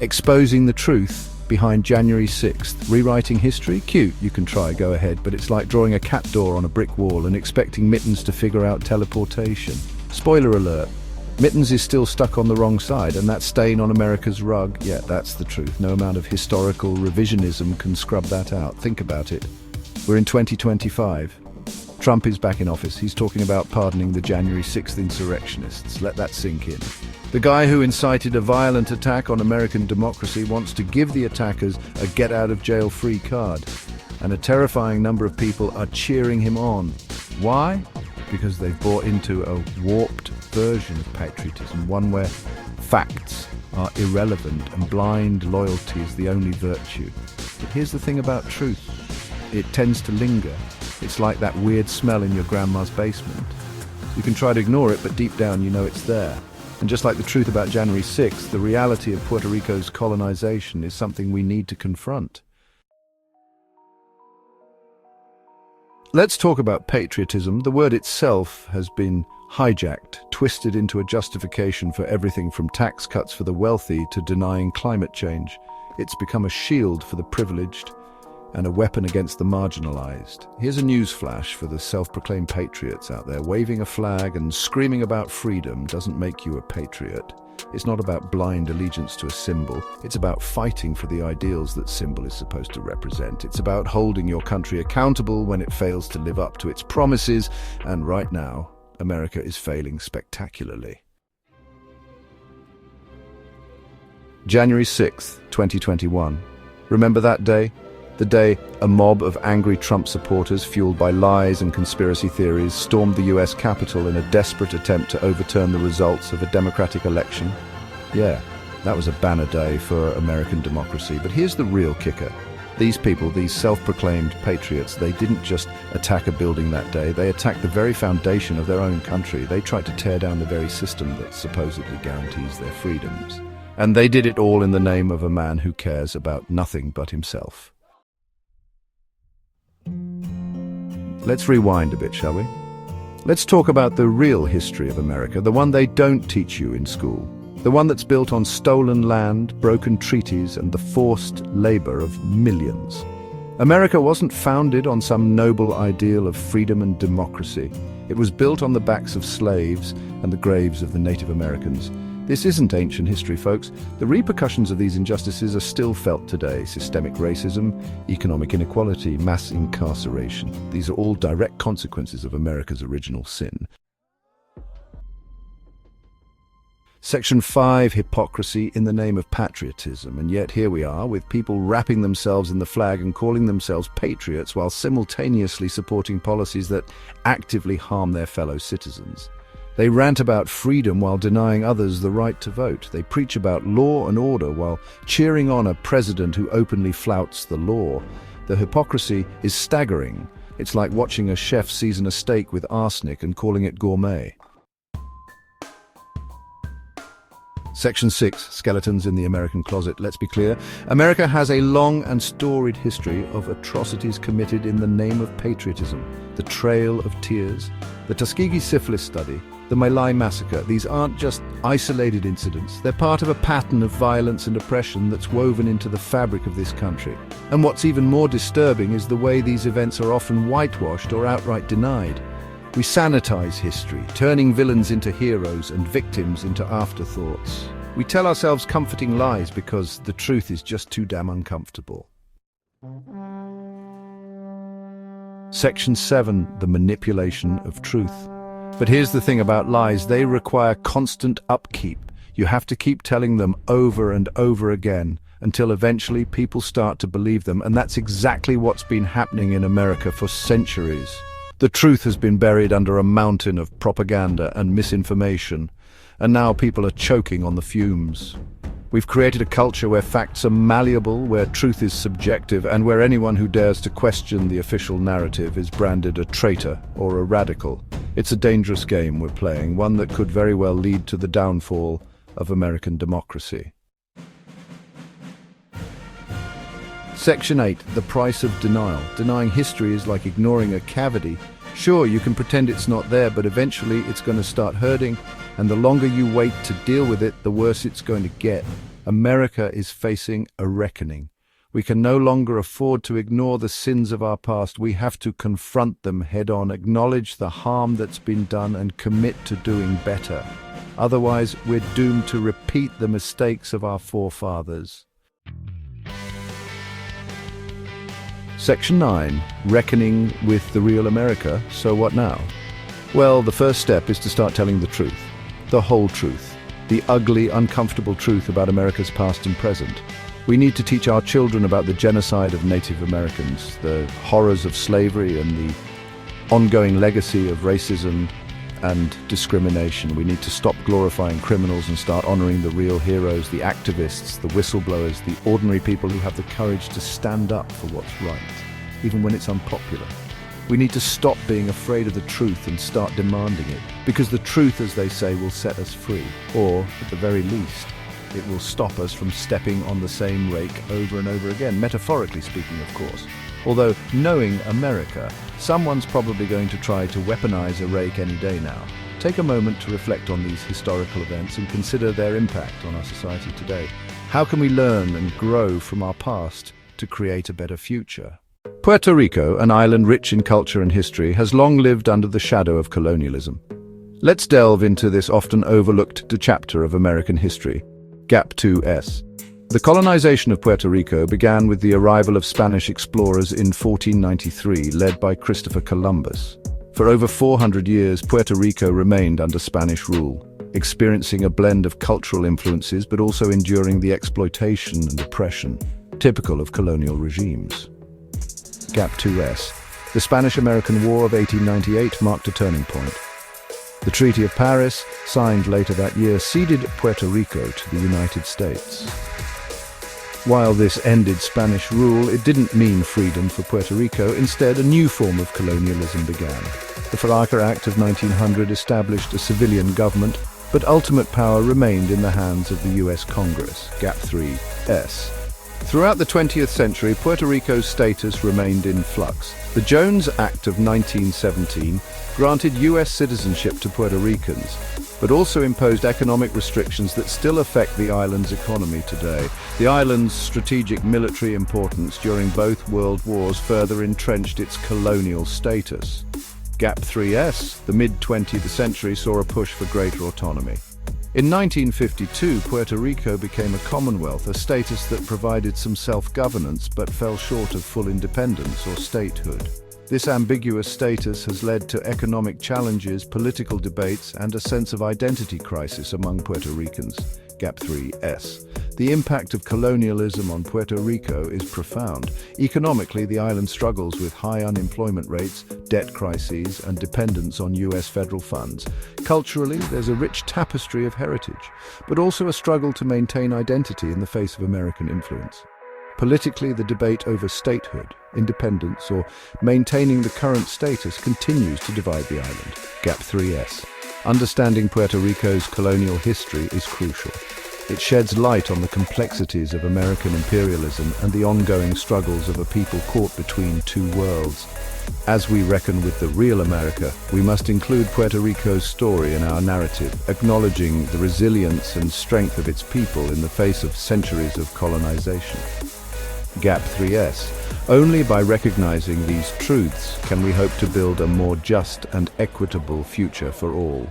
Exposing the truth behind January 6th. Rewriting history? Cute, you can try, go ahead, but it's like drawing a cat door on a brick wall and expecting Mittens to figure out teleportation. Spoiler alert, Mittens is still stuck on the wrong side, and that stain on America's rug, yeah, that's the truth. No amount of historical revisionism can scrub that out. Think about it. We're in 2025. Trump is back in office. He's talking about pardoning the January 6th insurrectionists. Let that sink in. The guy who incited a violent attack on American democracy wants to give the attackers a get-out-of-jail-free card. And a terrifying number of people are cheering him on. Why? Because they've bought into a warped version of patriotism, one where facts are irrelevant and blind loyalty is the only virtue. But here's the thing about truth. It tends to linger. It's like that weird smell in your grandma's basement. You can try to ignore it, but deep down you know it's there. And just like the truth about January 6th, the reality of Puerto Rico's colonization is something we need to confront. Let's talk about patriotism. The word itself has been hijacked, twisted into a justification for everything from tax cuts for the wealthy to denying climate change. It's become a shield for the privileged and a weapon against the marginalized. Here's a news flash for the self-proclaimed patriots out there. Waving a flag and screaming about freedom doesn't make you a patriot. It's not about blind allegiance to a symbol. It's about fighting for the ideals that symbol is supposed to represent. It's about holding your country accountable when it fails to live up to its promises. And right now, America is failing spectacularly. January 6th, 2021. Remember that day? The day a mob of angry Trump supporters, fueled by lies and conspiracy theories, stormed the US Capitol in a desperate attempt to overturn the results of a democratic election. Yeah, that was a banner day for American democracy. But here's the real kicker. These people, these self-proclaimed patriots, they didn't just attack a building that day. They attacked the very foundation of their own country. They tried to tear down the very system that supposedly guarantees their freedoms. And they did it all in the name of a man who cares about nothing but himself. Let's rewind a bit, shall we? Let's talk about the real history of America, the one they don't teach you in school. The one that's built on stolen land, broken treaties, and the forced labor of millions. America wasn't founded on some noble ideal of freedom and democracy. It was built on the backs of slaves and the graves of the Native Americans. This isn't ancient history, folks. The repercussions of these injustices are still felt today. Systemic racism, economic inequality, mass incarceration. These are all direct consequences of America's original sin. Section 5, hypocrisy in the name of patriotism. And yet here we are, with people wrapping themselves in the flag and calling themselves patriots while simultaneously supporting policies that actively harm their fellow citizens. They rant about freedom while denying others the right to vote. They preach about law and order while cheering on a president who openly flouts the law. The hypocrisy is staggering. It's like watching a chef season a steak with arsenic and calling it gourmet. Section 6, skeletons in the American closet. Let's be clear, America has a long and storied history of atrocities committed in the name of patriotism. The Trail of Tears, the Tuskegee syphilis study, the My Lai massacre. These aren't just isolated incidents. They're part of a pattern of violence and oppression that's woven into the fabric of this country. And what's even more disturbing is the way these events are often whitewashed or outright denied. We sanitize history, turning villains into heroes and victims into afterthoughts. We tell ourselves comforting lies because the truth is just too damn uncomfortable. Section 7, the manipulation of truth. But here's the thing about lies, they require constant upkeep. You have to keep telling them over and over again until eventually people start to believe them, and that's exactly what's been happening in America for centuries. The truth has been buried under a mountain of propaganda and misinformation, and now people are choking on the fumes. We've created a culture where facts are malleable, where truth is subjective, and where anyone who dares to question the official narrative is branded a traitor or a radical. It's a dangerous game we're playing, one that could very well lead to the downfall of American democracy. Section 8, the price of denial. Denying history is like ignoring a cavity. Sure, you can pretend it's not there, but eventually it's going to start hurting, and the longer you wait to deal with it, the worse it's going to get. America is facing a reckoning. We can no longer afford to ignore the sins of our past. We have to confront them head-on, acknowledge the harm that's been done, and commit to doing better. Otherwise, we're doomed to repeat the mistakes of our forefathers. Section 9. Reckoning with the real America. So what now? Well, the first step is to start telling the truth. The whole truth. The ugly, uncomfortable truth about America's past and present. We need to teach our children about the genocide of Native Americans, the horrors of slavery, and the ongoing legacy of racism and discrimination. We need to stop glorifying criminals and start honoring the real heroes, the activists, the whistleblowers, the ordinary people who have the courage to stand up for what's right, even when it's unpopular. We need to stop being afraid of the truth and start demanding it, because the truth, as they say, will set us free, or, at the very least, it will stop us from stepping on the same rake over and over again, metaphorically speaking, of course. Although, knowing America, someone's probably going to try to weaponize a rake any day now. Take a moment to reflect on these historical events and consider their impact on our society today. How can we learn and grow from our past to create a better future? Puerto Rico, an island rich in culture and history, has long lived under the shadow of colonialism. Let's delve into this often overlooked chapter of American history. Gap 2S. The colonization of Puerto Rico began with the arrival of Spanish explorers in 1493, led by Christopher Columbus. For over 400 years, Puerto Rico remained under Spanish rule, experiencing a blend of cultural influences but also enduring the exploitation and oppression typical of colonial regimes. Gap 2S. The Spanish-American War of 1898 marked a turning point. The Treaty of Paris, signed later that year, ceded Puerto Rico to the United States. While this ended Spanish rule, it didn't mean freedom for Puerto Rico. Instead, a new form of colonialism began. The Faraca Act of 1900 established a civilian government, but ultimate power remained in the hands of the U.S. Congress. Gap 3S. Throughout the 20th century, Puerto Rico's status remained in flux. The Jones Act of 1917 granted U.S. citizenship to Puerto Ricans, but also imposed economic restrictions that still affect the island's economy today. The island's strategic military importance during both world wars further entrenched its colonial status. Gap 3S, the mid-20th century saw a push for greater autonomy. In 1952, Puerto Rico became a commonwealth, a status that provided some self-governance but fell short of full independence or statehood. This ambiguous status has led to economic challenges, political debates, and a sense of identity crisis among Puerto Ricans. Gap 3S. The impact of colonialism on Puerto Rico is profound. Economically, the island struggles with high unemployment rates, debt crises, and dependence on U.S. federal funds. Culturally, there's a rich tapestry of heritage, but also a struggle to maintain identity in the face of American influence. Politically, the debate over statehood, independence, or maintaining the current status continues to divide the island. Gap 3S. Understanding Puerto Rico's colonial history is crucial. It sheds light on the complexities of American imperialism and the ongoing struggles of a people caught between two worlds. As we reckon with the real America, we must include Puerto Rico's story in our narrative, acknowledging the resilience and strength of its people in the face of centuries of colonization. Gap 3S. Only by recognizing these truths can we hope to build a more just and equitable future for all.